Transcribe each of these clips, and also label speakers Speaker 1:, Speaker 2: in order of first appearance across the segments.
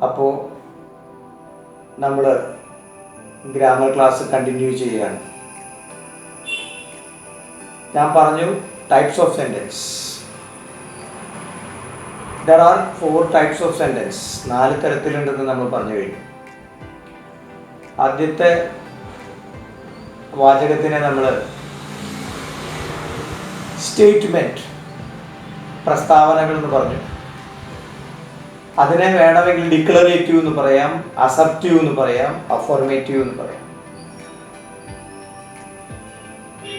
Speaker 1: അപ്പോൾ നമ്മൾ grammar class continue ചെയ്യുകയാണ്. ഞാൻ പറഞ്ഞു types of sentence. There are 4 types of sentence. 4 തരത്തിലുണ്ടെന്ന് നമ്മൾ പറഞ്ഞു കഴിഞ്ഞു. ആദ്യത്തെ വാചകത്തിനെ നമ്മൾ സ്റ്റേറ്റ്മെൻറ്റ്, പ്രസ്താവനകൾ എന്ന് പറഞ്ഞു. അതിനെ വേണമെങ്കിൽ ഡിക്ലറേറ്റീവ് എന്ന് പറയാം, അസർട്ടീവ് എന്ന് പറയാം, അഫർമേറ്റീവ് എന്ന് പറയാം.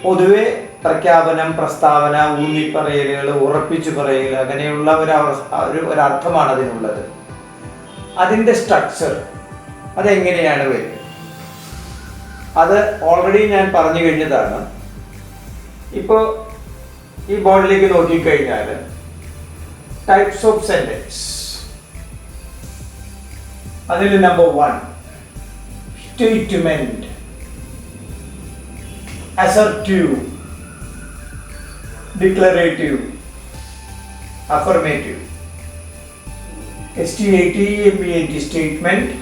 Speaker 1: പൊതുവെ പ്രഖ്യാപനം, പ്രസ്താവന, ഊന്നിപ്പറയലുകൾ, ഉറപ്പിച്ചു പറയൽ, അങ്ങനെയുള്ള ഒരർത്ഥമാണ് അതിനുള്ളത്. അതിൻ്റെ സ്ട്രക്ചർ അതെങ്ങനെയാണ് വരിക, അത് ഓൾറെഡി ഞാൻ പറഞ്ഞു കഴിഞ്ഞതാണ്. ഇപ്പോൾ ഈ ബോർഡിലേക്ക് നോക്കിക്കഴിഞ്ഞാൽ ടൈപ്സ് ഓഫ് സെൻറ്റൻസ്, അതിൽ number 1 statement, assertive, declarative, affirmative. STATEMENT statement,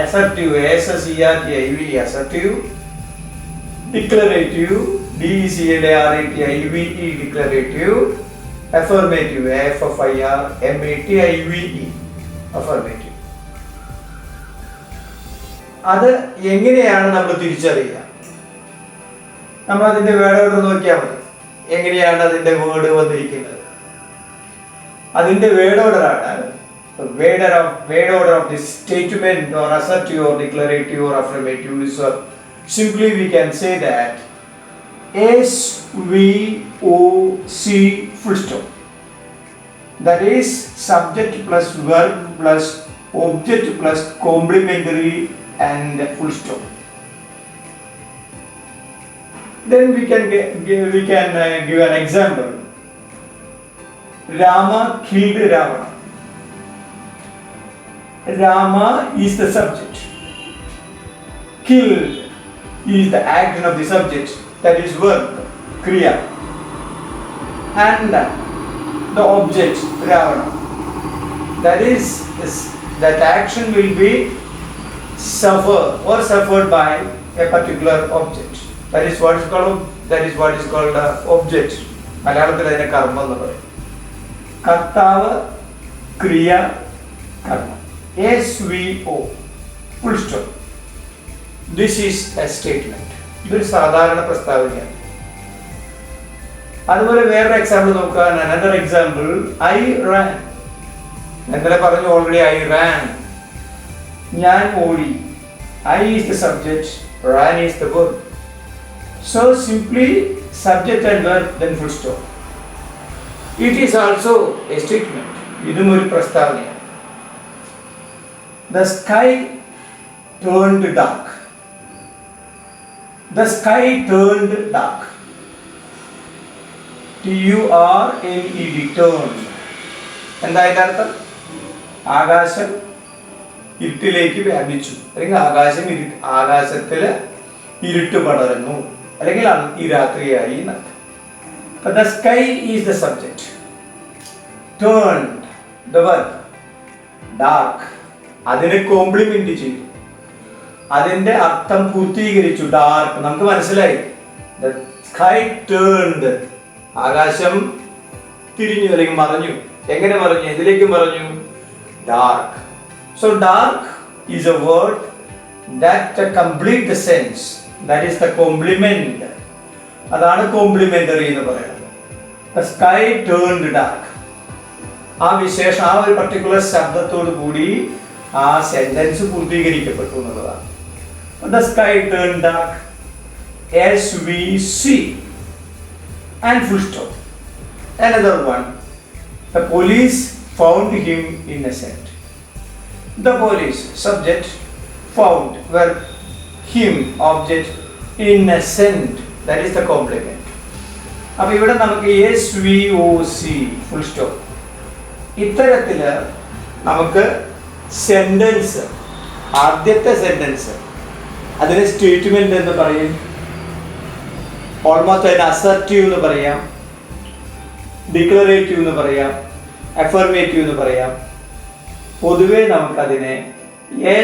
Speaker 1: assertive, ASSERTIVE assertive, declarative, DECLARATIVE declarative, affirmative, AFFIRMATIVE affirmative. അത് എങ്ങനെയാണ് നമ്മൾ തിരിച്ചറിയുക? നമ്മൾ അതിന്റെ വേർഡ് ഓർഡർ നോക്കിയാൽ മതി. എങ്ങനെയാണ് അതിന്റെ വേർഡ് വന്നിരിക്കുന്നത്? അതിന്റെ word ഓർഡറാണ് word order of this statement or assertive or declarative or affirmative is simply we can say that SVOC full stop. That is subject plus verb plus object plus complementary and full stop. Then we can give an example. Rama killed Ravana. Rama is the subject. Killed is the action of the subject, that is verb, kriya. And the object, Ravana. That action will be suffered by a particular object. That is what is called object. മലയാളത്തിൽ അതിനെ കർമ്മം എന്ന് പറയും. കർത്താവ്, ക്രിയ, കർമ്മം. SVO full stop. This is a statement. ഇതൊരു സാധാരണ പ്രസ്താവനയാണ്. അതുപോലെ വേറൊരു എക്സാമ്പിൾ നോക്കാൻ, another example, I ran. ഇന്നലെ പറഞ്ഞു ഓൾറെഡി, I ran. ഞാൻ ഓടി. I is the subject, ran is the verb. So simply subject and verb, then full stop. It is also a statement. ഇതും ഒരു പ്രസ്താവനയാണ്. The sky turned dark. The sky turned dark. TURNED, turned. എന്താ അതിന്റെ അർത്ഥം? ആകാശം ഇരുട്ടിലേക്ക് വ്യാപിച്ചു, അല്ലെങ്കിൽ ആകാശത്തിൽ ഇരുട്ട് പടർന്നു, അല്ലെങ്കിൽ ഈ രാത്രിയായി എന്നർത്ഥം. But the sky is the subject. Turned, the verb. Dark, അതിനെ കോംപ്ലിമെന്റ് ചെയ്തു, അതിന്റെ അർത്ഥം പൂർത്തീകരിച്ചു. ഡാർക്ക് നമുക്ക് മനസ്സിലായി. The sky turned, ആകാശം തിരിഞ്ഞു അല്ലെങ്കിൽ മറഞ്ഞു. എങ്ങനെ മറഞ്ഞു? ഇതിലേക്ക് മറഞ്ഞു? Dark. So dark is a word that complete the sense. That is the complement. അതാണ് കോംപ്ലിമെന്ററി എന്ന് പറയുന്നത്. The sky turned dark. ആ വിശേഷം, ആ ഒരു പർട്ടിക്കുലർ ശബ്ദത്തോടു കൂടി ആ സെന്റൻസ് പൂർത്തീകരിക്കപ്പെട്ടു എന്നുള്ളതാണ്. The sky turned dark, SVC, and full stop. Another one, the police found him innocent. The police, subject, found, verb, him, object, innocent, that is the complement. അപ്പോൾ ഇവിടെ നമുക്ക് SVOC full stop. ഇത്തരത്തില് നമുക്ക് sentence, ആദ്യത്തെ sentence അതിനെ statement എന്ന് പറയും, almost അതിന് അസർട്ടീവ് എന്ന് പറയാം, ഡിക്ലറേറ്റീവ് എന്ന് പറയാം, അഫർമേറ്റീവ് എന്ന് പറയാം, പൊതുവെ നമുക്കതിനെ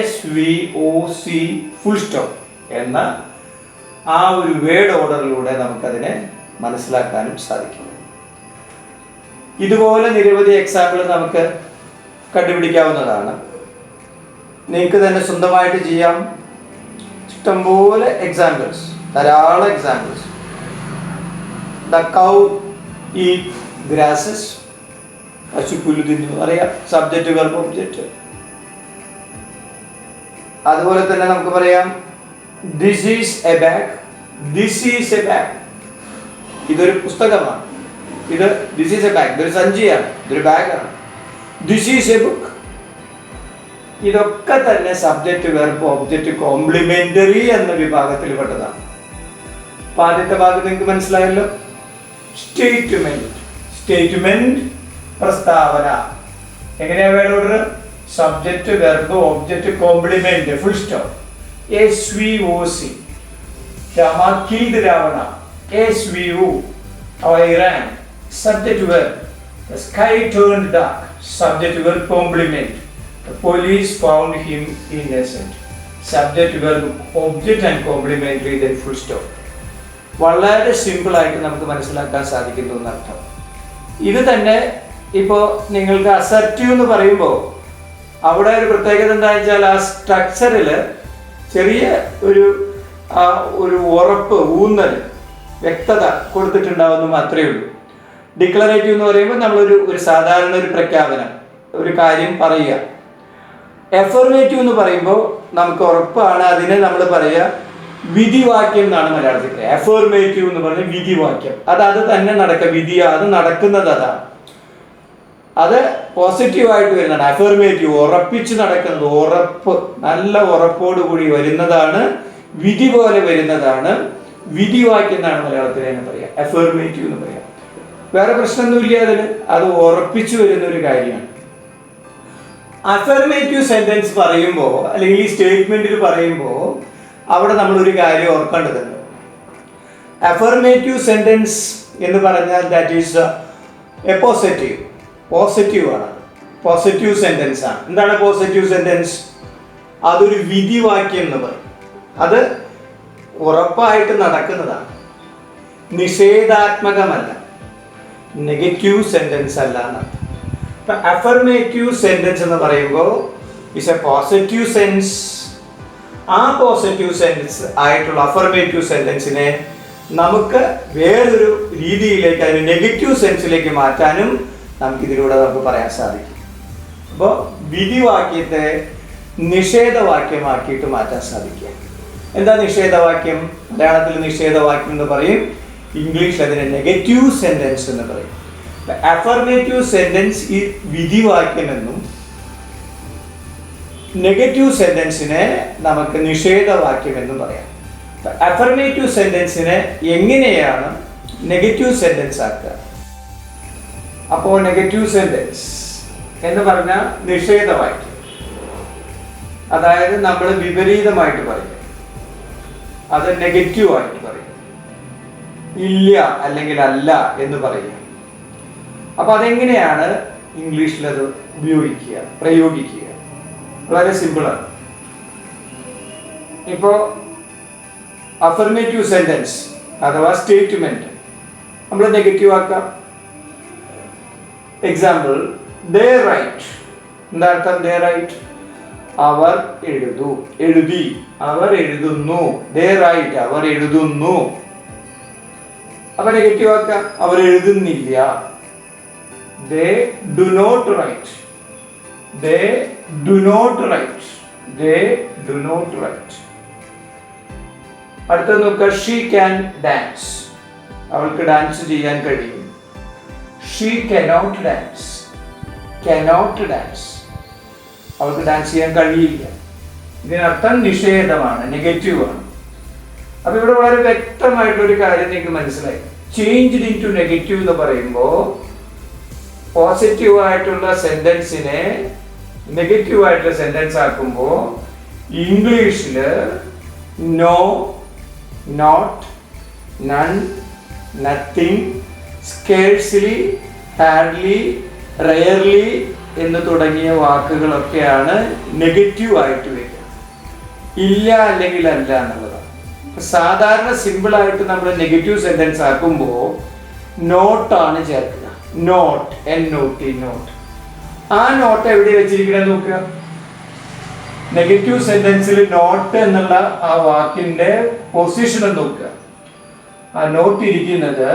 Speaker 1: SVOC ഫുൾ സ്റ്റോപ്പ് എന്ന ആ ഒരു വേർഡ് ഓർഡറിലൂടെ നമുക്കതിനെ മനസ്സിലാക്കാനും സാധിക്കും. ഇതുപോലെ നിരവധി എക്സാമ്പിൾ നമുക്ക് കണ്ടുപിടിക്കാവുന്നതാണ്. നിങ്ങൾക്ക് തന്നെ സ്വന്തമായിട്ട് ചെയ്യാം. ഇഷ്ടംപോലെ എക്സാമ്പിൾസ്, ധാരാളം examples. The cow eat grasses, പശു പുല്ല് തിന്നു, അറിയാം. Subject verb object. അതുപോലെ തന്നെ നമുക്ക് പറയാം this is A bag, this is A bag. ഇതൊരു പുസ്തകമാണ്. ദിസ് ഈസ് എ ബാഗ്, ഇതൊരു സഞ്ചിയാണ്, ഇതൊരു ബാഗാണ്. This is A book. ഇതൊക്കെ തന്നെ സബ്ജക്റ്റ് വെർബ് ഒബ്ജക്റ്റ് കോംപ്ലിമെന്ററി എന്ന വിഭാഗത്തിൽ പെട്ടതാണ്. അപ്പൊ ആദ്യത്തെ ഭാഗം നിങ്ങൾക്ക് മനസ്സിലായല്ലോ. സ്റ്റേറ്റ്മെന്റ്, സ്റ്റേറ്റ്മെന്റ് പ്രസ്താവന. എങ്ങനെയാ word order? Subject verb object complement full stop. SVOC. Rama killed Ravana. SVO. I ran. Subject verb. The sky turned dark. Subject verb complement. The police found him innocent. Subject verb object and complementary then full stop. വളരെ simple ആയിട്ട് നമുക്ക് മനസ്സിലാക്കാൻ സാധിക്കുന്നു എന്നർത്ഥം. ഇത് തന്നെ ഇപ്പോൾ നിങ്ങൾക്ക് അസർട്ടീവ് എന്ന് പറയുമ്പോൾ അവിടെ ഒരു പ്രത്യേകത എന്താണെന്ന് വെച്ചാൽ ആ സ്ട്രക്ചറിൽ ചെറിയ ഒരു ഉറപ്പ്, ഊന്നൽ, വ്യക്തത കൊടുത്തിട്ടുണ്ടാവുന്ന മാത്രമേ ഉള്ളൂ. ഡിക്ലറേറ്റീവ് എന്ന് പറയുമ്പോൾ നമ്മളൊരു സാധാരണ ഒരു പ്രഖ്യാപനം, ഒരു കാര്യം പറയുക. എഫർമേറ്റീവ് എന്ന് പറയുമ്പോൾ നമുക്ക് ഉറപ്പാണ്, അതിനെ നമ്മൾ പറയുക വിധിവാക്യം എന്നാണ് മലയാളത്തിൽ പറയുക. എഫർമേറ്റീവ് എന്ന് പറഞ്ഞാൽ വിധിവാക്യം. അത് തന്നെ നടക്കുക, വിധി അത് നടക്കുന്നത് അതാണ്. അത് പോസിറ്റീവായിട്ട് വരുന്നതാണ്. അഫർമേറ്റീവ് ഉറപ്പിച്ച് നടക്കുന്നത്, ഉറപ്പ്, നല്ല ഉറപ്പോടുകൂടി വരുന്നതാണ്, വിധി പോലെ വരുന്നതാണ് വിധിവാക്യം എന്നാണ് മലയാളത്തിൽ തന്നെ പറയുക. അഫർമേറ്റീവ് എന്ന് പറയാം. വേറെ പ്രശ്നമൊന്നുമില്ല അതിന്. അത് ഉറപ്പിച്ചു വരുന്ന ഒരു കാര്യമാണ്. അഫർമേറ്റീവ് സെന്റൻസ് പറയുമ്പോൾ അല്ലെങ്കിൽ ഈ സ്റ്റേറ്റ്മെന്റിൽ പറയുമ്പോൾ അവിടെ നമ്മളൊരു കാര്യം ഓർക്കേണ്ടതുണ്ട്. അഫർമേറ്റീവ് സെന്റൻസ് എന്ന് പറഞ്ഞാൽ that is A positive, positive ആണ്, പോസിറ്റീവ് സെന്റൻസ് ആണ്. എന്താണ് പോസിറ്റീവ് സെന്റൻസ്? അതൊരു വിധിവാക്യം എന്ന് പറയും. അത് ഉറപ്പായിട്ട് നടക്കുന്നതാണ്, നിഷേധാത്മകമല്ല, നെഗറ്റീവ് സെന്റൻസ് അല്ല എന്നർത്ഥം. ഇപ്പം അഫർമേറ്റീവ് സെന്റൻസ് എന്ന് പറയുമ്പോൾ ഇറ്റ്സ് എ പോസിറ്റീവ് സെൻസ്. ആ പോസിറ്റീവ് സെൻസ് ആയിട്ടുള്ള അഫർമേറ്റീവ് സെന്റൻസിനെ നമുക്ക് വേറൊരു രീതിയിലേക്ക്, അതിന് നെഗറ്റീവ് സെൻസിലേക്ക് മാറ്റാനും നമുക്കിതിലൂടെ പറയാൻ സാധിക്കും. അപ്പോൾ വിധിവാക്യത്തെ നിഷേധവാക്യമാക്കിയിട്ട് മാറ്റാൻ സാധിക്കുക. എന്താ നിഷേധവാക്യം? മലയാളത്തിൽ നിഷേധവാക്യം എന്ന് പറയും, ഇംഗ്ലീഷിൽ അതിനെ നെഗറ്റീവ് സെന്റൻസ് എന്ന് പറയും. അഫർമേറ്റീവ് സെന്റൻസ് ഈ വിധിവാക്യം എന്നും നെഗറ്റീവ് സെന്റൻസിനെ നമുക്ക് നിഷേധവാക്യം എന്നും പറയാം. അഫർമേറ്റീവ് സെന്റൻസിനെ എങ്ങനെയാണ് നെഗറ്റീവ് സെന്റൻസ് ആക്കുക? അപ്പോൾ നെഗറ്റീവ് സെന്റൻസ് എന്ന് പറഞ്ഞാൽ നിഷേധവാക്യം, അതായത് നമ്മൾ വിപരീതമായിട്ട് പറയും, അത് നെഗറ്റീവ് ആയിട്ട് പറയും, ഇല്ല അല്ലെങ്കിൽ അല്ല എന്ന് പറയും. അപ്പൊ അതെങ്ങനെയാണ് ഇംഗ്ലീഷിൽ അത് ഉപയോഗിക്കുക, പ്രയോഗിക്കുക? വളരെ സിമ്പിളാണ്. ഇപ്പോൾ അഫർമേറ്റീവ് സെന്റൻസ് അഥവാ സ്റ്റേറ്റ്മെന്റ് നമ്മൾ നെഗറ്റീവ് ആക്കാം. എക്സാമ്പിൾ, ദേ റൈറ്റ്. എന്താ അർത്ഥം? ദേ റൈറ്റ്, അവർ എഴുതി, അവർ എഴുതുന്നു. ദേ റൈറ്റ്, അവർ എഴുതുന്നു. അപ്പൊ നെഗറ്റീവ് ആക്കാം, അവർ എഴുതുന്നില്ല. They do not write, they do not write, they do not write. അടുത്ത നോക്കുക, ഷീ ക്യാൻ ഡാൻസ്. അവൾക്ക് ഡാൻസ് ചെയ്യാൻ കഴിയും. She cannot dance, cannot dance. അവൾക്ക് ഡാൻസ് ചെയ്യാൻ കഴിയില്ല. ഇതിനർത്ഥം നിഷേധമാണ്, നെഗറ്റീവാണ്. അപ്പൊ ഇവിടെ വളരെ വ്യക്തമായിട്ടൊരു കാര്യം നിങ്ങൾക്ക് മനസ്സിലായി. ചേഞ്ച് ഇൻ ടു നെഗറ്റീവ് എന്ന് പറയുമ്പോൾ പോസിറ്റീവ് ആയിട്ടുള്ള സെന്റൻസിനെ നെഗറ്റീവ് ആയിട്ടുള്ള സെന്റൻസ് ആക്കുമ്പോൾ ഇംഗ്ലീഷിൽ no, not, none, nothing, scarcely, hardly, rarely, എന്ന് തുടങ്ങിയ വാക്കുകളൊക്കെയാണ് നെഗറ്റീവ് ആയിട്ട് വരിക. ഇല്ല അല്ലെങ്കിൽ അല്ല എന്നുള്ളതാണ്. സാധാരണ സിമ്പിളായിട്ട് നമ്മൾ നെഗറ്റീവ് സെന്റൻസ് ആക്കുമ്പോൾ നോട്ടാണ് ചേർക്കുക. Not, NOT, not. ആ നോട്ട് എവിടെ വെച്ചിരിക്കണമെന്ന് നോക്കുക. നെഗറ്റീവ് സെന്റൻസിൽ നോട്ട് എന്നുള്ള ആ വാക്കിന്റെ പൊസിഷൻ നോക്കുക. ആ നോട്ട് ഇരിക്കുന്നത്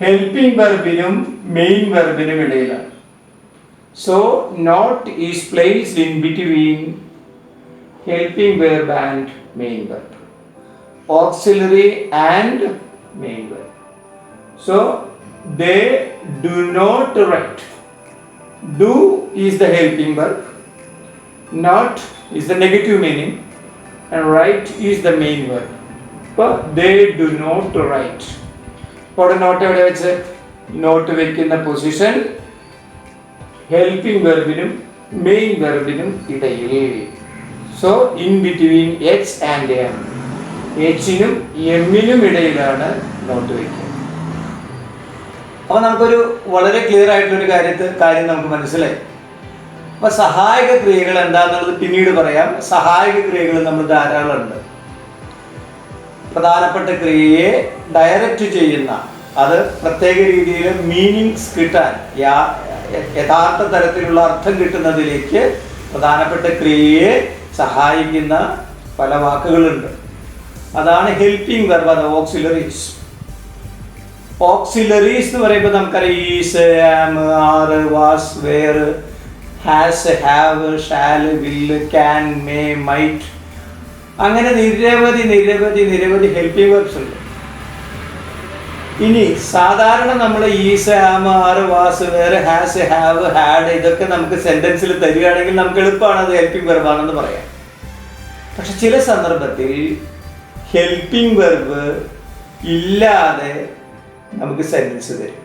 Speaker 1: ഹെൽപ്പിംഗ് വെർബിനും മെയിൻ വെർബിനും ഇടയിലാണ്. So not is placed in between helping verb and main verb, auxiliary and main verb. So they do not write. Do is the helping verb, not is the negative meaning, and write is the main verb. But they do not write. What a note evade veche note vekkunna position helping verbinum main verbinum idayil. So in between H and M, Hനും Mനും ഇടയിലാണ് not വയ്ക്കുക. അപ്പോൾ നമുക്കൊരു വളരെ clear ആയിട്ടൊരു കാര്യം നമുക്ക് മനസ്സിലായി. അപ്പോൾ സഹായക ക്രിയകൾ എന്താണെന്നുള്ളത് പിന്നീട് പറയാം. സഹായക ക്രിയകൾ നമ്മൾ ധാരാളം ഉണ്ട്. പ്രധാനപ്പെട്ട ക്രിയയെ ഡയറക്റ്റ് ചെയ്യുന്ന, അത് പ്രത്യേക രീതിയിൽ മീനിങ്സ് കിട്ടാൻ, യഥാർത്ഥ തരത്തിലുള്ള അർത്ഥം കിട്ടുന്നതിലേക്ക് പ്രധാനപ്പെട്ട ക്രിയയെ സഹായിക്കുന്ന പല വാക്കുകളുണ്ട്. അതാണ് ഹെൽപ്പിംഗ് വെർബ്, അത് ഓക്സിലറീസ്. ഓക്സിലറീസ് എന്ന് പറയുമ്പോൾ നമുക്കറിയാം is, am, are, was, were, has, have, shall, will, can, may, might, അങ്ങനെ നിരവധി നിരവധി നിരവധി ഹെൽപ്പിംഗ് വെർബ്സ് ഉണ്ട്. ഇനി സാധാരണ നമ്മൾ is, am, are, was, were, has, have, had ഇതൊക്കെ നമുക്ക് സെന്റൻസിൽ തരികയാണെങ്കിൽ നമുക്ക് എളുപ്പമാണ് അത് ഹെൽപ്പിംഗ് വെർബാണെന്ന് പറയാം. പക്ഷെ ചില സന്ദർഭത്തിൽ ഹെൽപ്പിംഗ് വെർബ് ഇല്ലാതെ നമുക്ക് സെന്റൻസ് തരും.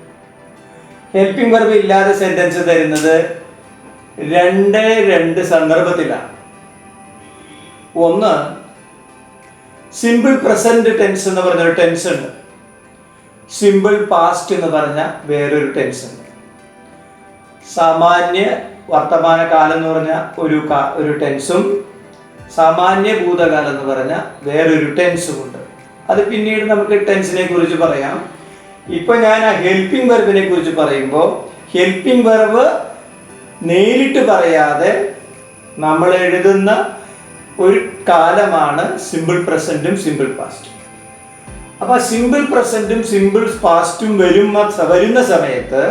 Speaker 1: ഹെൽപ്പിംഗ് വെർബ് ഇല്ലാതെ സെന്റൻസ് തരുന്നത് രണ്ട് സന്ദർഭത്തിലാണ്. ഒന്ന്, സിമ്പിൾ പ്രസന്റ് ടെൻസ് എന്ന് പറഞ്ഞൊരു ടെൻസ് ഉണ്ട്. സിമ്പിൾ പാസ്റ്റ് എന്ന് പറഞ്ഞ വേറൊരു ടെൻസ് ഉണ്ട്. സാമാന്യ വർത്തമാനകാലം എന്ന് പറഞ്ഞ ഒരു ടെൻസും സാമാന്യ ഭൂതകാലം എന്ന് പറഞ്ഞ വേറൊരു ടെൻസും ഉണ്ട്. അത് പിന്നീട് നമുക്ക് ടെൻസിനെ കുറിച്ച് പറയാം. ഇപ്പൊ ഞാൻ ആ ഹെൽപ്പിംഗ് വെർബിനെ കുറിച്ച് പറയുമ്പോൾ ഹെൽപ്പിംഗ് വെർബ് നേരിട്ട് പറയാതെ നമ്മൾ എഴുതുന്ന ഒരു കാലമാണ് സിമ്പിൾ പ്രസന്റും സിമ്പിൾ പാസ്റ്റും. അപ്പൊ സിമ്പിൾ പ്രസന്റും സിമ്പിൾ പാസ്റ്റും വരുന്ന സമയത്ത്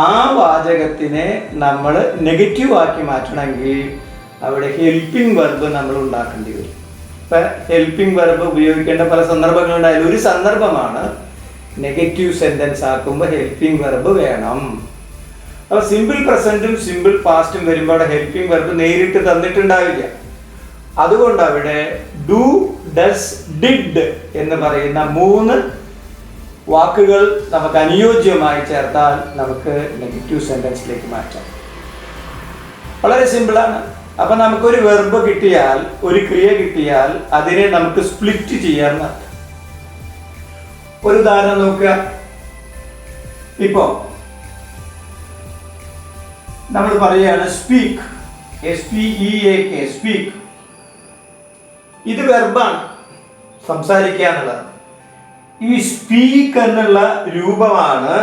Speaker 1: ആ വാചകത്തിനെ നമ്മൾ നെഗറ്റീവ് ആക്കി മാറ്റണമെങ്കിൽ അവിടെ ഹെൽപ്പിംഗ് വെർബ് നമ്മൾ ഉണ്ടാക്കേണ്ടി വരും. ഇപ്പം ഹെൽപ്പിംഗ് വെർബ് ഉപയോഗിക്കേണ്ട പല സന്ദർഭങ്ങളുണ്ടായാലും ഒരു സന്ദർഭമാണ് നെഗറ്റീവ് സെന്റൻസ് ആക്കുമ്പോൾ ഹെൽപ്പിംഗ് വെർബ് വേണം. അപ്പോൾ സിമ്പിൾ പ്രസന്റും സിമ്പിൾ പാസ്റ്റും വരുമ്പോൾ അവിടെ ഹെൽപ്പിംഗ് വെർബ് നേരിട്ട് തന്നിട്ടുണ്ടാവില്ല. അതുകൊണ്ട് അവിടെ ഡു, ഡസ്, ഡിഡ് എന്ന് പറയുന്ന 3 വാക്കുകൾ നമുക്ക് അനുയോജ്യമായി ചേർത്താൽ നമുക്ക് നെഗറ്റീവ് സെന്റൻസിലേക്ക് മാറ്റാം. വളരെ സിമ്പിളാണ്. അപ്പൊ നമുക്കൊരു വെർബ് കിട്ടിയാൽ, ഒരു ക്രിയ കിട്ടിയാൽ അതിനെ നമുക്ക് സ്പ്ലിറ്റ് ചെയ്യാൻ. ഒരു ഉദാഹരണം നോക്കുക. ഇപ്പോ നമ്മൾ പറയുകയാണ് സ്പീക്ക്, SPEAK, സ്പീക്ക്. ഇത് വെർബാണ്, സംസാരിക്കുക എന്നുള്ളത്. ഈ സ്പീക്ക് എന്നുള്ള രൂപമാണ്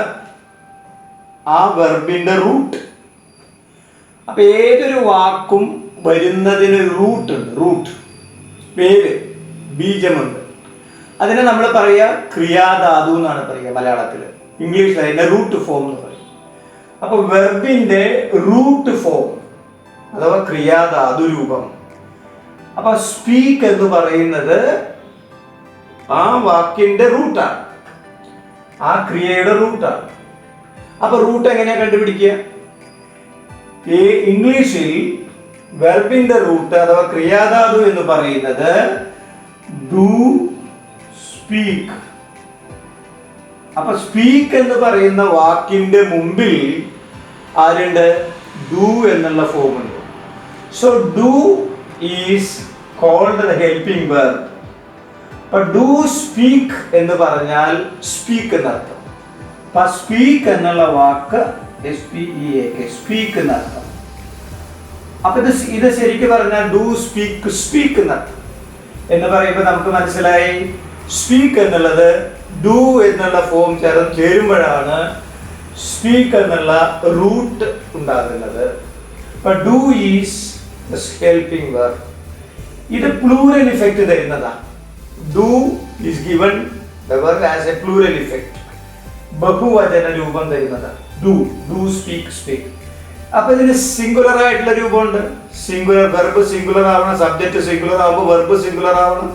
Speaker 1: ആ വെർബിന്റെ റൂട്ട്. അപ്പൊ ഏതൊരു വാക്കും വരുന്നതിന് റൂട്ട് ഉണ്ട്. റൂട്ട്, പേര്, ബീജമുണ്ട്. അതിനെ നമ്മൾ പറയുക ക്രിയാധാതു എന്നാണ് പറയുക മലയാളത്തിൽ. ഇംഗ്ലീഷിൽ അതിന്റെ റൂട്ട് ഫോം എന്ന് പറയും. അപ്പൊ വെർബിന്റെ റൂട്ട് ഫോം അഥവാ ക്രിയാധാതു രൂപം. അപ്പൊ സ്പീക്ക് എന്ന് പറയുന്നത് ആ വാക്കിന്റെ റൂട്ടാണ്, ആ ക്രിയയുടെ റൂട്ടാണ്. അപ്പൊ റൂട്ട് എങ്ങനെയാ കണ്ടുപിടിക്കുക? ഇംഗ്ലീഷിൽ വെർബിന്റെ റൂട്ട് അഥവാ ക്രിയാധാതു എന്ന് പറയുന്നത് ഡു, സ്പീക്ക്. അപ്പൊ സ്പീക്ക് എന്ന് പറയുന്ന വാക്കിന്റെ മുമ്പിൽ ആരുണ്ട്? ഡു എന്നുള്ള ഫോം ഉണ്ട്. So do is called the helping verb. അപ്പൊ ഡു സ്പീക്ക് എന്ന് പറഞ്ഞാൽ സ്പീക്ക് എന്നർത്ഥം. അപ്പൊ സ്പീക്ക് എന്നുള്ള വാക്ക് SPEAK, സ്പീക്ക് എന്നർത്ഥം. അപ്പൊ ഇത് ശരിക്കും പറഞ്ഞാൽ ഡു സ്പീക്ക്, സ്പീക്ക് എന്നർത്ഥം. എന്ന് പറയുമ്പോൾ നമുക്ക് മനസ്സിലായി സ്പീക്ക് എന്നുള്ളത് ഡു എന്നുള്ള ഫോം ചേരുമ്പോഴാണ് സ്പീക്ക് എന്നുള്ള റൂട്ട് ഉണ്ടാകുന്നത്. Do is helping verb. ഇത് പ്ലൂറൽ ഇഫക്റ്റ് തരുന്നതാണ്. Do is given the verb as a plural effect. ബഹുവചന രൂപം തരുന്നതാണ്. Do speak, speak. അപ്പൊ ഇതിന് സിംഗുലർ ആയിട്ടുള്ള രൂപമുണ്ട്. സിംഗുലർ വെർബ് സിംഗുലർ ആവണം, സബ്ജക്ട് സിംഗുലർ ആവുമ്പോൾ വെർബ് സിംഗുലർ ആവണം.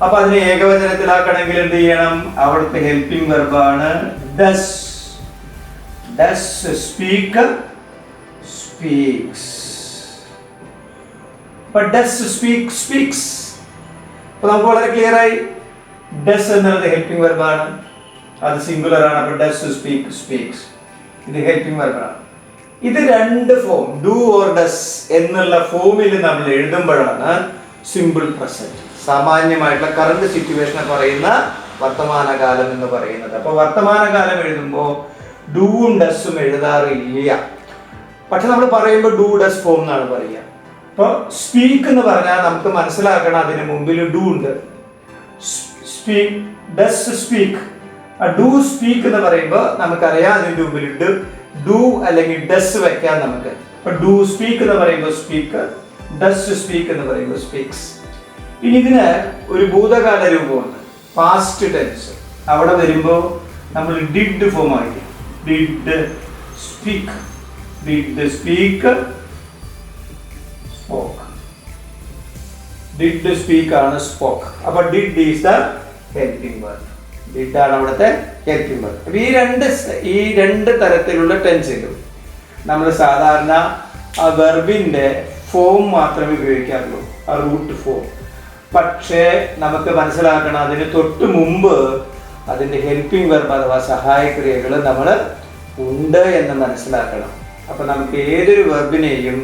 Speaker 1: അപ്പൊ അതിനെ ഏകവചനത്തിലാക്കണമെങ്കിൽ എന്ത് ചെയ്യണം? അവിടുത്തെ ഹെൽപ്പിംഗ് വെർബാണ് does. Does speak, speaks. Does speak, speaks. അപ്പൊ നമുക്ക് വളരെ ക്ലിയർ ആയി. ഡസ് എന്നുള്ളത് ഹെൽപ്പിംഗ് വെർബാണ്, അത് സിംഗുലർ ആണ്. അപ്പൊ ഡസ് സ്പീക്ക്, സ്പീക്സ്, ഇത് ഹെൽപ്പിംഗ് വെർബാണ്. ഇത് രണ്ട് ഫോം, ഡു ഓർ ഡസ് എന്നുള്ള ഫോമിൽ നമ്മൾ എഴുതുമ്പോഴാണ് സിമ്പിൾ പ്രസന്റ്, സാമാന്യമായിട്ടുള്ള കറണ്ട് സിറ്റുവേഷനെ പറയുന്ന വർത്തമാനകാലം എന്ന് പറയുന്നത്. അപ്പൊ വർത്തമാനകാലം എഴുതുമ്പോൾ ഡൂവും ഡസും എഴുതാറില്ല. പക്ഷെ നമ്മൾ പറയുമ്പോൾ ഡു ഡസ് ഫോം എന്നാണ് പറയുക. അപ്പൊ സ്പീക്ക് എന്ന് പറഞ്ഞാൽ നമുക്ക് മനസ്സിലാക്കണം, അതിന് മുമ്പിൽ ഡു ഉണ്ട്. Speak, does speak. Do speak എന്ന് പറയുമ്പോൾ നമുക്കറിയാം അതിന്റെ മുമ്പിൽ ഡു അല്ലെങ്കിൽ ഡസ് വെക്കാം നമുക്ക്. അപ്പൊ ഡു സ്പീക്ക് എന്ന് പറയുമ്പോൾ സ്പീക്ക്, ഡസ് സ്പീക്ക് എന്ന് പറയുമ്പോൾ സ്പീക്സ്. ഇനി ഇതിന് ഒരു ഭൂതകാല രൂപമുണ്ട്, പാസ്റ്റ് ടെൻസ്. അവിടെ വരുമ്പോൾ നമ്മൾ ഡിഡ് ഫോം ആയിരിക്കും. Did speak, did speak, spoke. Did speak ആണ് സ്പോക്ക്. അപ്പൊ did is the helping verb. Did ആണ് അവിടുത്തെ ഹെൽപ്പിംഗ് വെർബ്. അപ്പൊ ഈ രണ്ട് തരത്തിലുള്ള ടെൻസിലും നമ്മൾ സാധാരണ ആ വെർബിന്റെ ഫോം മാത്രമേ ഉപയോഗിക്കാറുള്ളൂ, ആ റൂട്ട് ഫോം. പക്ഷേ നമുക്ക് മനസ്സിലാക്കണം, അതിന് തൊട്ട് മുമ്പ് അതിന്റെ ഹെൽപ്പിംഗ് വെർബ് അഥവാ സഹായക്രിയകൾ നമ്മൾ ഉണ്ട് എന്ന് മനസ്സിലാക്കണം. അപ്പൊ നമുക്ക് ഏതൊരു വെർബിനെയും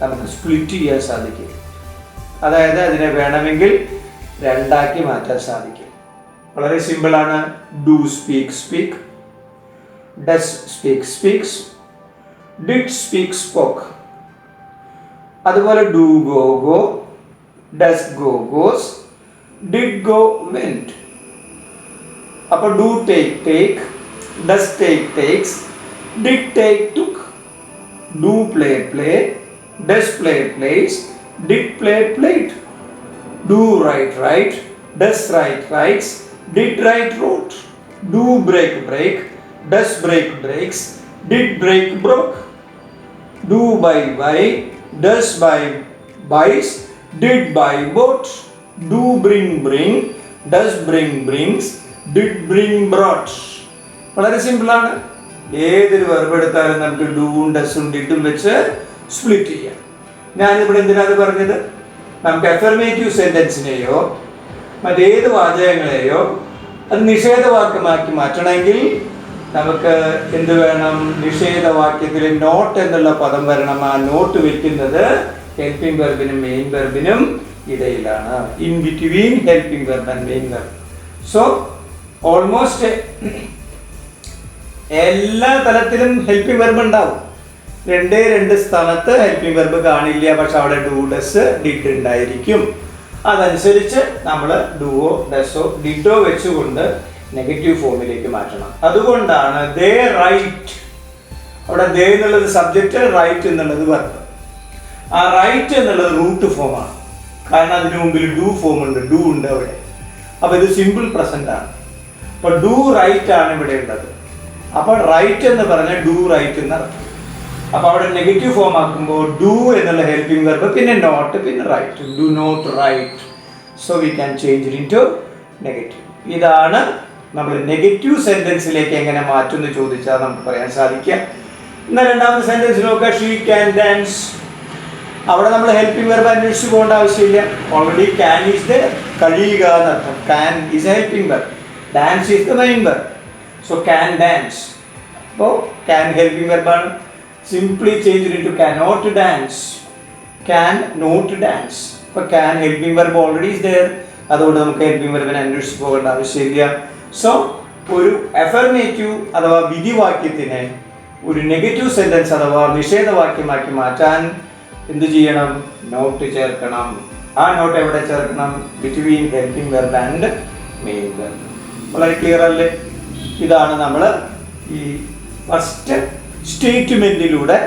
Speaker 1: നമുക്ക് സ്പ്ലിറ്റ് ചെയ്യാൻ സാധിക്കും. അതായത് അതിനെ വേണമെങ്കിൽ രണ്ടാക്കി മാറ്റാൻ സാധിക്കും. വളരെ സിമ്പിൾ ആണ്. Do speak, speak. Does speak, speaks. Did speak, spoke. അതുപോലെ do go, go. Does go, goes. Did go, went. അപ്പൊ do take, take. Does take, takes. Did take, took. Do play, play. Does play, plays. Did play, played. Do write, write. Does write, writes. Did write, wrote. Do break, break. Does break, breaks. Did break, broke. Do buy, buy. Does buy, buys. Did buy, bought. Do bring, bring. Does bring, brings. Did bring, brought. വളരെ simple ആണ്. ഏതൊരു verb എടുത്താലും നമുക്ക് ഡൂവും ഡസും ഡിഡും വെച്ച് split ചെയ്യാം. ഞാനിവിടെ എന്തിനാണ് പറഞ്ഞത്? നമുക്ക് അഫർമേറ്റീവ് സെന്റൻസിനെയോ മറ്റേത് വാചകങ്ങളെയോ അത് നിഷേധവാക്യമാക്കി മാറ്റണമെങ്കിൽ നമുക്ക് എന്ത് വേണം? നിഷേധവാക്യത്തിൽ നോട്ട് എന്നുള്ള പദം വരണം. ആ നോട്ട് വെക്കുന്നത് ഹെൽപ്പിംഗ് വെർബിനും മെയിൻ വെർബിനും ഇടയിലാണ്, in between helping verb and main verb. So almost എല്ലാ തലത്തിലും ഹെൽപ്പിംഗ് വെർബ് ഉണ്ടാവും. രണ്ട് സ്ഥലത്ത് ഹെൽപ്പിംഗ് വെർബ് കാണില്ല, പക്ഷെ അവിടെ ഡു ഡസ് ഡിഡ് ഉണ്ടായിരിക്കും. അതനുസരിച്ച് നമ്മൾ ഡുവോ ഡസോ ഡിഡോ വെച്ചുകൊണ്ട് നെഗറ്റീവ് ഫോമിലേക്ക് മാറ്റണം. അതുകൊണ്ടാണ് ദേ റൈറ്റ്. അവിടെ ദേ എന്നുള്ളത് സബ്ജക്റ്റ്, റൈറ്റ് എന്നുള്ളത് വെർബ്. ആ റൈറ്റ് എന്നുള്ളത് റൂട്ട് ഫോമാണ്, കാരണം അതിന് മുമ്പിൽ ഡു ഫോം ഉണ്ട്, ഡു ഉണ്ട് അവിടെ. അപ്പൊ ഇത് സിമ്പിൾ പ്രസന്റ് ആണ്. അപ്പൊ ഡു റൈറ്റ് ആണ് ഇവിടെ ഉള്ളത്. അപ്പൊ റൈറ്റ് എന്ന് പറഞ്ഞാൽ ഡു റൈറ്റ് എന്നർത്ഥം. അപ്പൊ അവിടെ നെഗറ്റീവ് ഫോം ആക്കുമ്പോൾ ഡു എന്നുള്ള ഹെൽപ്പിംഗ് വെർബ്, പിന്നെ നോട്ട്, പിന്നെ write. Do not write. So we can change it into negative. ഇതാണ് നമ്മൾ നെഗറ്റീവ് സെന്റൻസിലേക്ക് എങ്ങനെ മാറ്റും എന്ന് ചോദിച്ചാൽ നമുക്ക് പറയാൻ സാധിക്കുക. എന്നാൽ രണ്ടാമത്തെ സെന്റൻസ് നോക്കുക. She can dance. അവിടെ നമ്മൾ ഹെൽപ്പിംഗ് വെർബ് അന്വേഷിച്ച് പോകേണ്ട ആവശ്യമില്ല. ഓൾറെഡി ക്യാൻ ഈസ് ദ കഴിയുക എന്നർത്ഥം. Can is a helping verb, dance is the main verb. So can dance. അപ്പോൾ ക്യാൻ ഹെൽപ്പിംഗ് വെർബാണ്. Simply change it into cannot dance. Can not dance. അപ്പോൾ can helping verb already is there. അതുകൊണ്ട് നമുക്ക് helping വെർബിനെ അന്വേഷിച്ച് പോകേണ്ട ആവശ്യമില്ല. So ഒരു affirmative അഥവാ വിധിവാക്യത്തിനെ ഒരു നെഗറ്റീവ് സെന്റൻസ് അഥവാ നിഷേധവാക്യമാക്കി മാറ്റാൻ എന്ത് ചെയ്യണം? നോട്ട് ചേർക്കണം. ആ നോട്ട് എവിടെ ചേർക്കണം? Between helping verb and main verb. വളരെ ക്ലിയർ അല്ലേ? ഇതാണ് നമ്മൾ ഈ ഫസ്റ്റ് സ്റ്റേറ്റ്മെന്റിലൂടെ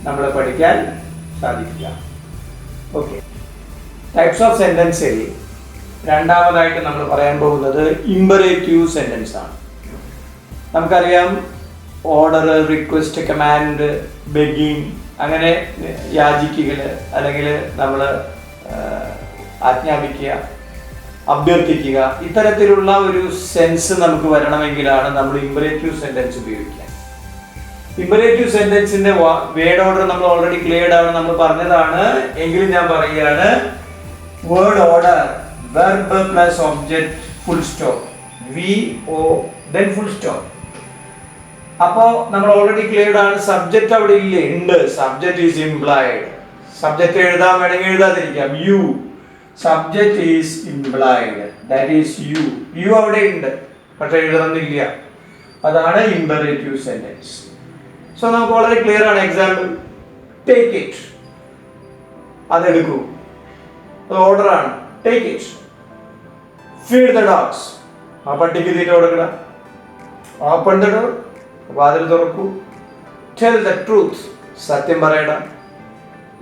Speaker 1: നമ്മൾ പഠിക്കാൻ സാധിക്കുക. ഓക്കെ, ടൈപ്സ് ഓഫ് സെന്റൻസിൽ രണ്ടാമതായിട്ട് നമ്മൾ പറയാൻ പോകുന്നത് ഇമ്പറേറ്റീവ് സെന്റൻസ് ആണ്. നമുക്കറിയാം, ഓർഡർ, റിക്വസ്റ്റ്, കമാൻഡ്, ബെഗിങ്, അങ്ങനെ യാചിക്കുക അല്ലെങ്കിൽ നമ്മൾ ആജ്ഞാപിക്കുക, അഭ്യർത്ഥിക്കുക, ഇത്തരത്തിലുള്ള ഒരു സെൻസ് നമുക്ക് വരണമെങ്കിലാണ് നമ്മൾ ഇമ്പറേറ്റീവ് സെന്റൻസ് ഉപയോഗിക്കുക. ഇമ്പറേറ്റീവ് സെന്റൻസിന്റെ വേർഡ് ഓർഡർ നമ്മൾ ഓൾറെഡി ക്ലിയർഡ് ആണ്, നമ്മൾ പറഞ്ഞതാണ്. എങ്കിലും ഞാൻ പറയുകയാണ്, word order verb plus object full stop, VO then full stop. അപ്പോൾ നമ്മൾ ഓൾറെഡി ക്ലിയർഡ് ആണ്. സബ്ജക്റ്റ് അവിടെ ഇല്ലേ? ഉണ്ട്. Subject is implied. സബ്ജക്റ്റ് എഴുതാൻ വേണമെങ്കിൽ എഴുതാതിരിക്കാം. You, subject is implied, that is you. You അവിടെ ഉണ്ട്, പക്ഷെ എഴുതണമെന്നില്ല. അതാണ് ഇമ്പറേറ്റീവ് സെന്റൻസ്. സോ നമുക്ക് വളരെ ക്ലിയർ ആണ്. എക്സാമ്പിൾ, ടേക്ക് ഇറ്റ്, അതെടുക്കൂ, അത് ഓർഡർ ആണ്. Take it. Feed the dogs, ആ പട്ടിക്ക് തീറ്റ കൊടുക്കണം. ഓപ്പൺ ദ ഡോർ, വാതിൽ തുറക്കൂ. ടെൽ ദ ട്രൂത്ത്, സത്യം പറയണം.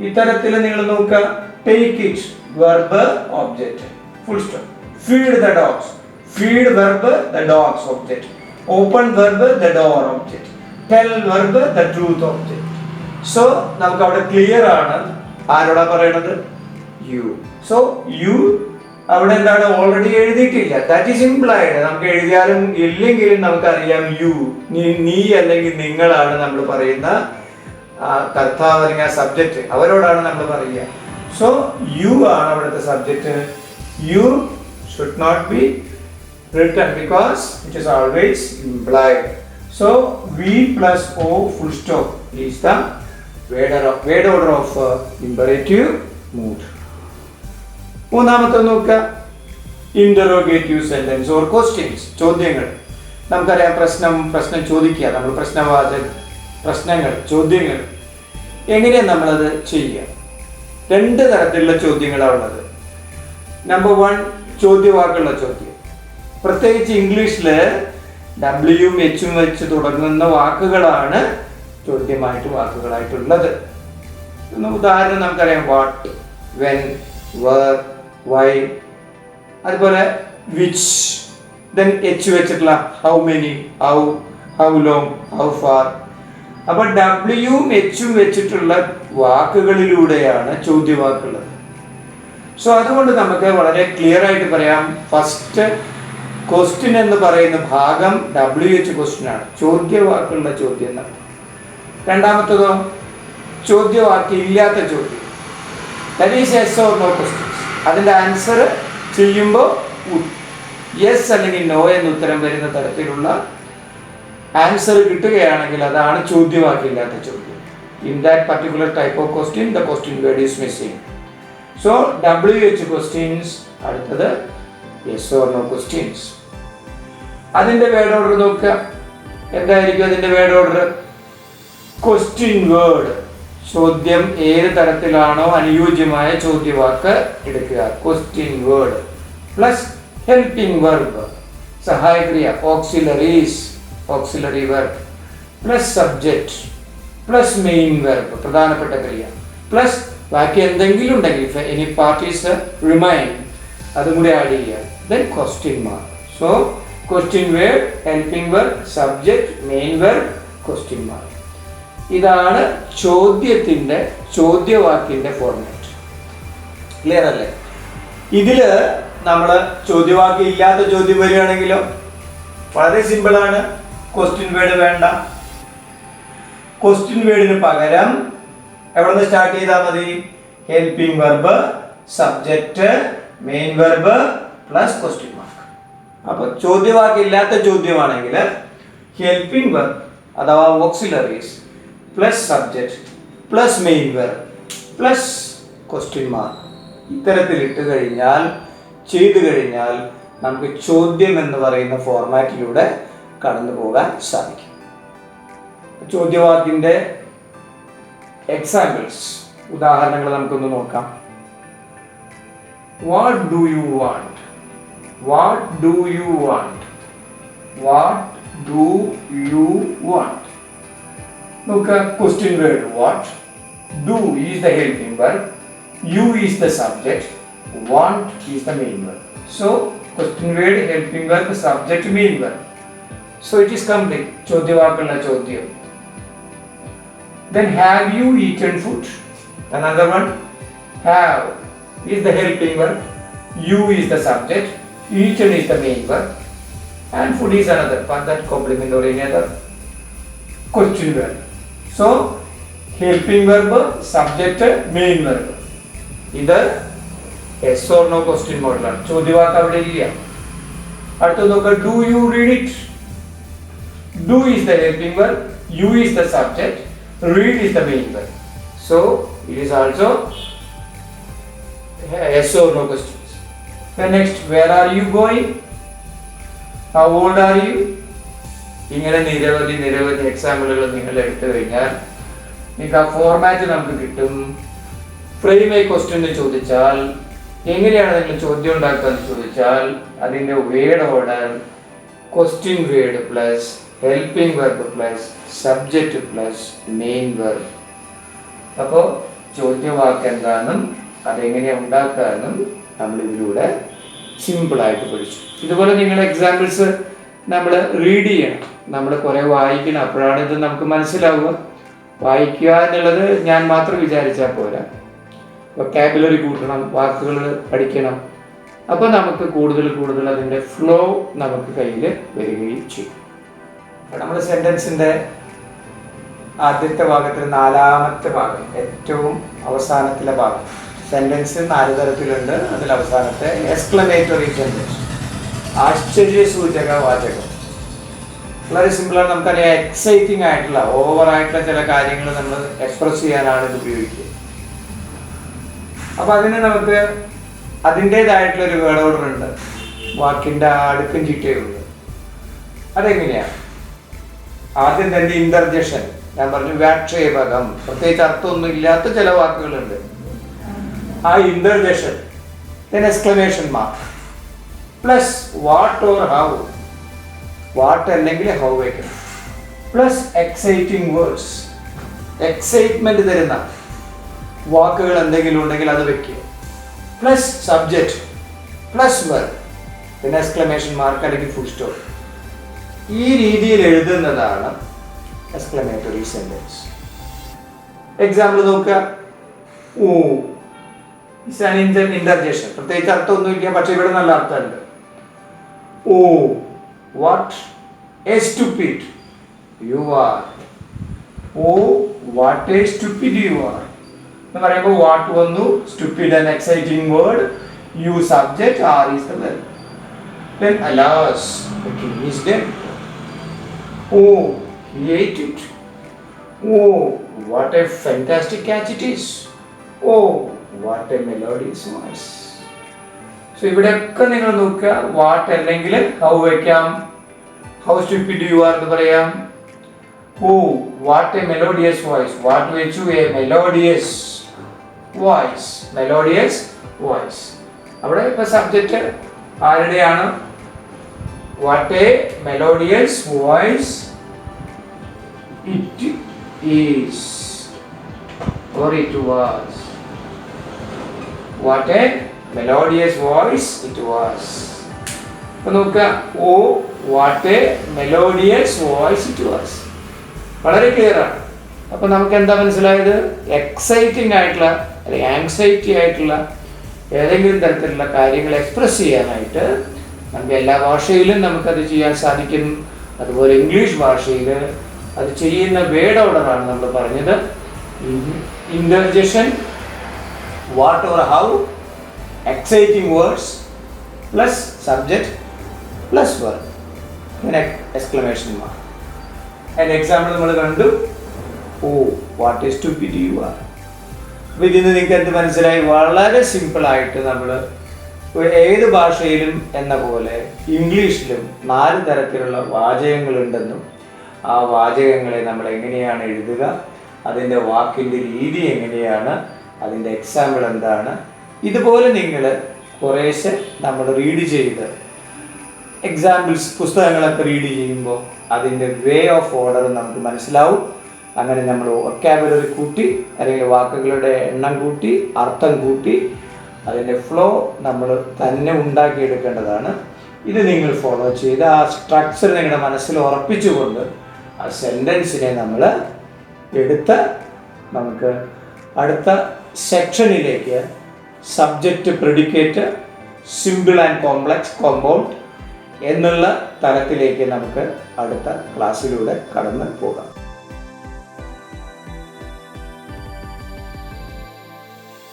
Speaker 1: ഇത്തരത്തിൽ നിങ്ങൾ നോക്കുക. Take it verb object full stop. Feed the dogs, feed verb the dogs object. Open verb the door object. Tell verb the truth object. So നമുക്ക് അവിടെ clear ആണ്. ആരോടാ പറയണത്? യു. സോ യു അവിടെ എന്താണ്? ഓൾറെഡി എഴുതിയിട്ടില്ല, ദാറ്റ് ഈസ് ഇംപ്ലൈഡ്. നമുക്ക് എഴുതിയാലും ഇല്ലെങ്കിലും നമുക്കറിയാം യു, നീ അല്ലെങ്കിൽ നിങ്ങളാണ് നമ്മൾ പറയുന്ന കർത്താവ് അല്ലെങ്കിൽ സബ്ജക്റ്റ്, അവരോടാണ് നമ്മൾ പറയുക. സോ യു ആണ് അവിടുത്തെ subject. You should not be written because it is always implied. So V plus O full stop is the word order of imperative mood. മൂന്നാമത്തെ നോക്കുക, ഇന്ററോഗേറ്റീവ് സെന്റൻസ് ഓർ ക്വസ്റ്റ്യൻസ്, ചോദ്യങ്ങൾ. നമുക്കറിയാം, പ്രശ്നം ചോദിക്കുക, നമ്മൾ പ്രശ്നങ്ങൾ, ചോദ്യങ്ങൾ. എങ്ങനെയാണ് നമ്മളത് ചെയ്യുക? രണ്ട് തരത്തിലുള്ള ചോദ്യങ്ങളാണ് ഉള്ളത്. നമ്പർ 1, ചോദ്യവാക്കുള്ള ചോദ്യം. പ്രത്യേകിച്ച് ഇംഗ്ലീഷിൽ Wയും Hഉം വെച്ച് തുടങ്ങുന്ന വാക്കുകളാണ് വാക്കുകളായിട്ടുള്ളത്. ഉദാഹരണം നമുക്കറിയാം, വാട്ട്, വെൻ, വേർ, വൈ. അതുപോലെ വിച്ച്, ദെൻ H വെച്ചിട്ടുള്ള how many, how long, how far. അപ്പോൾ Wയും Hഉം വെച്ചിട്ടുള്ള വാക്കുകളിലൂടെയാണ് ചോദ്യവാക്കുള്ളത്. സോ അതുകൊണ്ട് നമുക്ക് വളരെ ക്ലിയർ ആയിട്ട് പറയാം, ഫസ്റ്റ് ക്വസ്റ്റ്യൻ എന്ന് പറയുന്ന ഭാഗം WH ക്വസ്റ്റ്യൻ ആണ്, ചോദ്യവാക്കുള്ള ചോദ്യം എന്നാണ്. രണ്ടാമത്തതോ ചോദ്യവാക്കില്ലാത്ത ചോദ്യം, that is yes or no questions. അതിൻ്റെ ആൻസർ ചെയ്യുമ്പോൾ യെസ് അല്ലെങ്കിൽ നോ എന്ന് ഉത്തരം വരുന്ന തരത്തിലുള്ള ആൻസർ കിട്ടുകയാണെങ്കിൽ അതാണ് ചോദ്യവാക്കില്ലാത്ത ചോദ്യം. In that particular type of question the question word is missing. So WH questions. അടുത്തത് യെസ് ഓർ നോ ക്വസ്റ്റ്യൻസ്. അതിൻ്റെ വേർഡ് ഓർഡർ നോക്കുക. എന്തായിരിക്കും അതിൻ്റെ വേർഡ് ഓർഡർ? ക്വസ്റ്റ്യൻ വേർഡ്, ചോദ്യം ഏത് തരത്തിലാണോ അനുയോജ്യമായ ചോദ്യവാക്ക് എടുക്കുക. Question word plus helping verb, സഹായക്രിയ, auxiliary verb, plus subject, plus main verb, പ്രധാനപ്പെട്ട ക്രിയ, പ്ലസ് ബാക്കി എന്തെങ്കിലും ഉണ്ടെങ്കിൽ എനി പാർട്ട് ഈസ് റിമൈൻ, അതും കൂടി ആഡ് ചെയ്യുക. Then question mark. So question word, helping verb, subject, main verb, question mark. ഇതാണ് ചോദ്യവാക്കിന്റെ ഫോർമാറ്റ്. ക്ലിയർ അല്ലേ? ഇതില് നമ്മൾ ചോദ്യവാക്ക് ഇല്ലാത്ത ചോദ്യം വരികയാണെങ്കിലോ വളരെ സിമ്പിൾ ആണ്. ക്വസ്റ്റ്യൻ വേർഡ് വേണ്ട. ക്വസ്റ്റ്യൻ വേർഡിന് പകരം എവിടെ നിന്ന് സ്റ്റാർട്ട് ചെയ്താൽ മതി? Helping verb, subject, main verb plus question mark. അപ്പോൾ ചോദ്യവാക്ക് ഇല്ലാത്ത ചോദ്യമാണെങ്കിൽ ഹെൽപ്പിംഗ് വെർബ് അഥവാ auxiliaries plus subject plus main verb plus question mark ഇത്തരത്തിൽ ചെയ്തു കഴിഞ്ഞാൽ നമുക്ക് ചോദ്യം എന്ന് പറയുന്ന ഫോർമാറ്റിലൂടെ കടന്നു പോകാൻ സാധിക്കും. ചോദ്യവാക്യത്തിൻ്റെ എക്സാമ്പിൾസ്, ഉദാഹരണങ്ങൾ നമുക്കൊന്ന് നോക്കാം. What do you want? What do you want? What do you want? നോക്കുക, question word what, do is the helping verb, you is the subject, want is the main verb. So question word, helping verb, subject, main verb. So it is complete. ചോദ്യവാക്കുള്ള ചോദ്യം. Then have you eaten food? Another one. Have is the helping verb, you is the subject, eaten is the main verb, and food is another part, that complement or any other question verb. So helping verb, subject, main verb. ഇത് yes or no question മോഡലാണ്. ചോദ്യവാക്ക് അവിടെ ഇല്ല. അടുത്ത നോക്കുക, do you read it? Do is the helping verb, you is the subject, read is the main verb. So it is also yes or no questions. Then next, where are you going? How old are you? ഇങ്ങനെ നിരവധി എക്സാമ്പിളുകൾ നിങ്ങൾ എടുത്തു കഴിഞ്ഞാൽ നിങ്ങൾക്ക് ആ format നമുക്ക് കിട്ടും. Frame A question എന്ന് ചോദിച്ചാൽ എങ്ങനെയാണ് നിങ്ങൾ ചോദ്യം ഉണ്ടാക്കുക എന്ന് ചോദിച്ചാൽ അതിൻ്റെ word order question word plus helping verb plus subject plus main verb. അപ്പോൾ ചോദ്യവാക്ക് എന്താണെന്നും അതെങ്ങനെ ഉണ്ടാക്കാമെന്നും നമ്മൾ ഇതിലൂടെ സിമ്പിളായിട്ട് പഠിച്ചു. ഇതുപോലെ നിങ്ങൾ എക്സാമ്പിൾസ് നമ്മൾ റീഡ് ചെയ്യണം, നമ്മൾ കുറേ വായിക്കണം, അപ്പോഴാണ് ഇത് നമുക്ക് മനസ്സിലാവുക. വായിക്കുക എന്നുള്ളത് ഞാൻ മാത്രം വിചാരിച്ചാൽ പോരാ, വൊക്കാബുലറി കൂട്ടണം, വാക്കുകൾ പഠിക്കണം. അപ്പോൾ നമുക്ക് കൂടുതൽ അതിൻ്റെ ഫ്ലോ നമുക്ക് കയ്യിൽ വരികയും ചെയ്യും. നമ്മുടെ സെൻറ്റൻസിൻ്റെ ആദ്യത്തെ ഭാഗത്തിൽ നാലാമത്തെ ഭാഗം, ഏറ്റവും അവസാനത്തിലെ ഭാഗം. സെൻറ്റൻസ് 4 തരത്തിലുണ്ട്. അതിൽ അവസാനത്തെ എക്സ്ക്ലമേറ്ററി സെൻറ്റൻസ്, ആശ്ചര്യസൂചക വാചകം. വളരെ സിമ്പിളാണ്, നമുക്കറിയാം. എക്സൈറ്റിംഗ് ആയിട്ടുള്ള ഓവറായിട്ടുള്ള ചില കാര്യങ്ങൾ നമ്മൾ എക്സ്പ്രസ് ചെയ്യാനാണ് ഇത് ഉപയോഗിക്കുക. അപ്പോൾ അതിന് നമുക്ക് അതിൻ്റേതായിട്ടുള്ളൊരു വേർഡ് ഓർഡർ ഉണ്ട്, വാക്കിൻ്റെ അടുക്കും ചിട്ടയുണ്ട്. അതെങ്ങനെയാണ്? ആദ്യം തന്നെ ഇന്റർജക്ഷൻ. ഞാൻ പറഞ്ഞു വ്യാക്ഷേപകം, പ്രത്യേകിച്ച് അർത്ഥമൊന്നും ഇല്ലാത്ത ചില വാക്കുകളുണ്ട്. ആ ഇന്റർജക്ഷൻ, then exclamation mark, plus what or how, what അല്ലെങ്കിൽ how വയ്ക്കണം, plus exciting words, excitement തരുന്ന വാക്കുകൾ എന്തെങ്കിലും ഉണ്ടെങ്കിൽ അത് വെക്കുക, പ്ലസ് സബ്ജക്റ്റ് പ്ലസ് verb, പിന്നെ exclamation mark അല്ലെങ്കിൽ full stop. ഈ രീതിയിൽ എഴുതുന്നതാണ് എക്സ്ക്ലമേറ്ററി സെന്റൻസ്. എക്സാമ്പിൾ നോക്കുക. ഓ ഇന്റർജക്ഷൻ, പ്രത്യേകിച്ച് അർത്ഥമൊന്നുമില്ല, പക്ഷെ ഇവിടെ നല്ല അർത്ഥമുണ്ട്. Oh what a stupid you are. Oh what a stupid you are എന്ന് പറയുമ്പോൾ വാട്ട് വന്നു, stupid and exciting word, you subject, are is the verb. Then alas, the king is dead. Oh, he ate it. Oh, what a fantastic catch it is. Oh, what a melodious voice. So ഇവിടെയൊക്കെ നിങ്ങൾ നോക്കുക, what അല്ലെങ്കിൽ how വയ്ക്കാം. How stupid you are എന്ന് പറയാം. Oh what a melodious voice, what വെച്ചു a melodious voice, melodious voice. അവിടെ ഇപ്പൊ സബ്ജക്റ്റ് ആരുടെയാണ്? What a melodious voice it is, or it was. What a melodious voice it was. അപ്പോൾ നോക്കുക, oh what a melodious voice it was. വളരെ clear ആണ്. അപ്പോൾ നമുക്ക് എന്താ മനസ്സിലായത്? എക്സൈറ്റിംഗ് ആയിട്ടുള്ള അല്ലെങ്കിൽ ആങ്സൈറ്റി ആയിട്ടുള്ള ഏതെങ്കിലും തരത്തിലുള്ള കാര്യങ്ങൾ എക്സ്പ്രസ് ചെയ്യാനായിട്ട് നമുക്ക് എല്ലാ ഭാഷയിലും നമുക്കത് ചെയ്യാൻ സാധിക്കും. അതുപോലെ ഇംഗ്ലീഷ് ഭാഷയിൽ അത് ചെയ്യുന്ന വേർഡ് ഓർഡറാണ് നമ്മൾ പറഞ്ഞത്. Interjection, what or how, exciting words plus subject plus verb, പിന്നെ എക്സ്ക്ലമേഷൻ മാർക്ക്. അതിൻ്റെ എക്സാമ്പിൾ നമ്മൾ കണ്ടു. Oh what is stupid you are. അപ്പോൾ ഇതിന് നിങ്ങൾക്ക് എന്ത് മനസ്സിലായി? വളരെ സിമ്പിളായിട്ട് നമ്മൾ ഏത് ഭാഷയിലും എന്ന പോലെ ഇംഗ്ലീഷിലും 4 തരത്തിലുള്ള വാചകങ്ങളുണ്ടെന്നും ആ വാചകങ്ങളെ നമ്മൾ എങ്ങനെയാണ് എഴുതുക, അതിൻ്റെ വാക്കിൻ്റെ രീതി എങ്ങനെയാണ്, അതിൻ്റെ എക്സാമ്പിൾ എന്താണ്, ഇതുപോലെ നിങ്ങൾ കുറേശ്ശെ നമ്മൾ റീഡ് ചെയ്ത് എക്സാമ്പിൾസ് പുസ്തകങ്ങളൊക്കെ റീഡ് ചെയ്യുമ്പോൾ അതിൻ്റെ വേ ഓഫ് ഓർഡർ നമുക്ക് മനസ്സിലാവും. അങ്ങനെ നമ്മൾ വൊക്കാബുലറി കൂട്ടി അല്ലെങ്കിൽ വാക്കുകളുടെ എണ്ണം കൂട്ടി അർത്ഥം കൂട്ടി അതിൻ്റെ ഫ്ലോ നമ്മൾ തന്നെ ഉണ്ടാക്കിയെടുക്കേണ്ടതാണ്. ഇത് നിങ്ങൾ ഫോളോ ചെയ്ത് ആ സ്ട്രക്ചർ നിങ്ങളുടെ മനസ്സിൽ ഉറപ്പിച്ചുകൊണ്ട് ആ സെൻറ്റൻസിനെ നമ്മൾ എടുത്ത് നമുക്ക് അടുത്ത സെക്ഷനിലേക്ക് subject, predicate, simple and complex, compound എന്നുള്ള തലത്തിലേക്ക് നമുക്ക് അടുത്ത ക്ലാസ്സിലൂടെ കടന്നു പോകാം.